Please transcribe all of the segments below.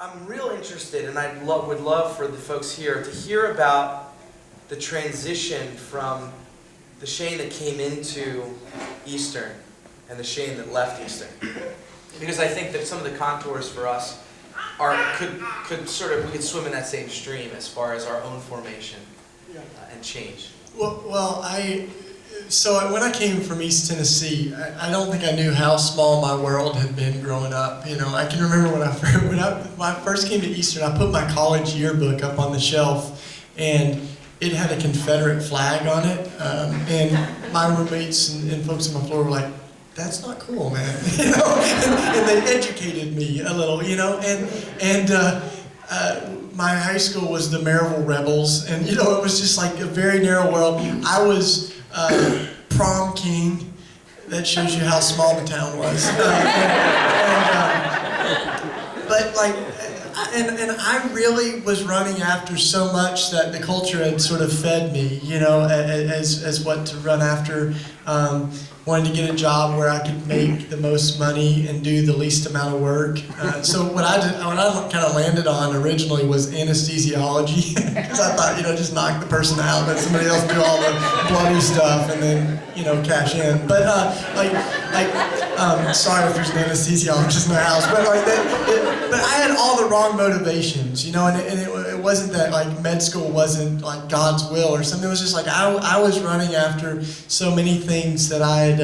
I'm real interested, and I would love for the folks here to hear about the transition from the Shane that came into Eastern and the Shane that left Eastern. Because I think that some of the contours for us could sort of, we could swim in that same stream as far as our own formation and change. So when I came from East Tennessee, I don't think I knew how small my world had been growing up. You know, I can remember when I first came to Eastern, I put my college yearbook up on the shelf, and it had a Confederate flag on it. And my roommates and folks on my floor were like, "That's not cool, man." You know, and they educated me a little, you know, my high school was the Maryville Rebels, and you know, it was just like a very narrow world. I was prom king. That shows you how small the town was. But like, and I really was running after so much that the culture had sort of fed me, you know, as what to run after. Wanted to get a job where I could make the most money and do the least amount of work. So what I kind of landed on originally was anesthesiology, because I thought, you know, just knock the person out, let somebody else do all the bloody stuff, and then, you know, cash in. But sorry if there's an anesthesiologist in the house, but like that. But I had all the wrong motivations, you know, and it wasn't that like med school wasn't like God's will or something. It was just like I was running after so many things that I had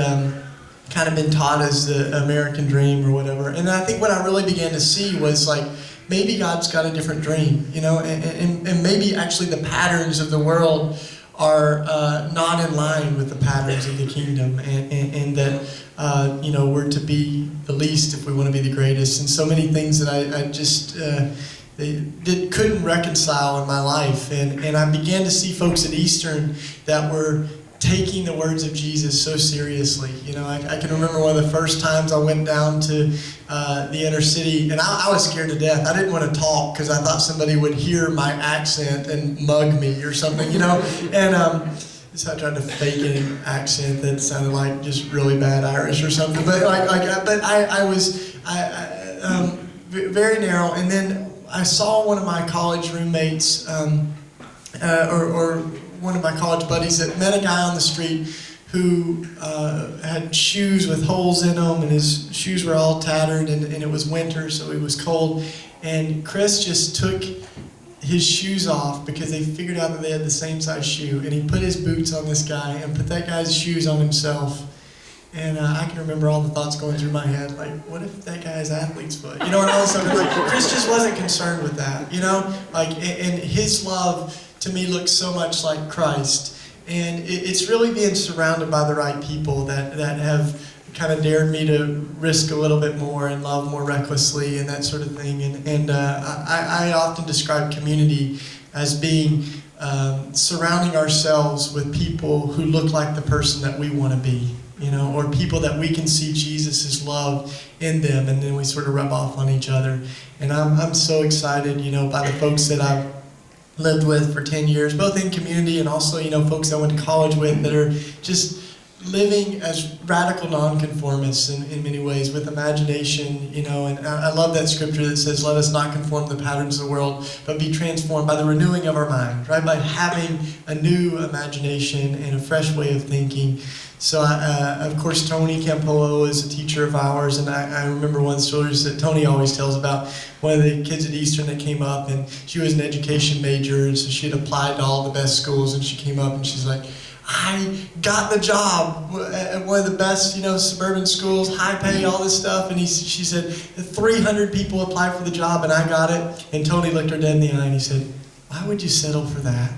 kind of been taught as the American dream or whatever. And I think what I really began to see was like, maybe God's got a different dream, you know, and maybe actually the patterns of the world are not in line with the patterns of the kingdom, and that, you know, we're to be the least if we want to be the greatest. And so many things that I just couldn't reconcile in my life. And I began to see folks at Eastern that were taking the words of Jesus so seriously. You know, I can remember one of the first times I went down to the inner city, and I was scared to death. I didn't want to talk because I thought somebody would hear my accent and mug me or something, you know. And so I tried to fake an accent that sounded like just really bad Irish or something. But I was very narrow. And then I saw one of my college roommates, or one of my college buddies, that met a guy on the street who had shoes with holes in them, and his shoes were all tattered, and it was winter, so it was cold. And Chris just took his shoes off because they figured out that they had the same size shoe, and he put his boots on this guy and put that guy's shoes on himself. And I can remember all the thoughts going through my head, like, what if that guy has athlete's foot? You know, and all of a sudden, like, Chris just wasn't concerned with that, you know? Like, and his love to me looks so much like Christ. And it's really being surrounded by the right people that have kind of dared me to risk a little bit more and love more recklessly and that sort of thing. And I often describe community as being surrounding ourselves with people who look like the person that we want to be, you know, or people that we can see Jesus' love in them, and then we sort of rub off on each other. And I'm so excited, you know, by the folks that I've lived with for 10 years, both in community and also, you know, folks I went to college with that are just living as radical nonconformists in many ways, with imagination, you know. And I love that scripture that says, let us not conform to the patterns of the world, but be transformed by the renewing of our mind, right? By having a new imagination and a fresh way of thinking. So, of course, Tony Campolo is a teacher of ours, and I remember one of the stories that Tony always tells about one of the kids at Eastern that came up, and she was an education major, and so she had applied to all the best schools, and she came up and she's like, I got the job at one of the best, you know, suburban schools, high pay, all this stuff. And she said, 300 people applied for the job and I got it. And Tony looked her dead in the eye and he said, why would you settle for that?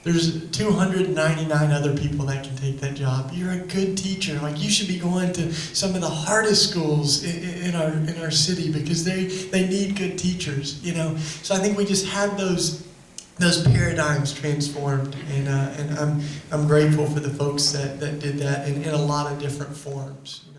There's 299 other people that can take that job. You're a good teacher. Like, you should be going to some of the hardest schools in our city because they need good teachers, you know. So I think we just had those paradigms transformed, and I'm grateful for the folks that did that in a lot of different forms. You know?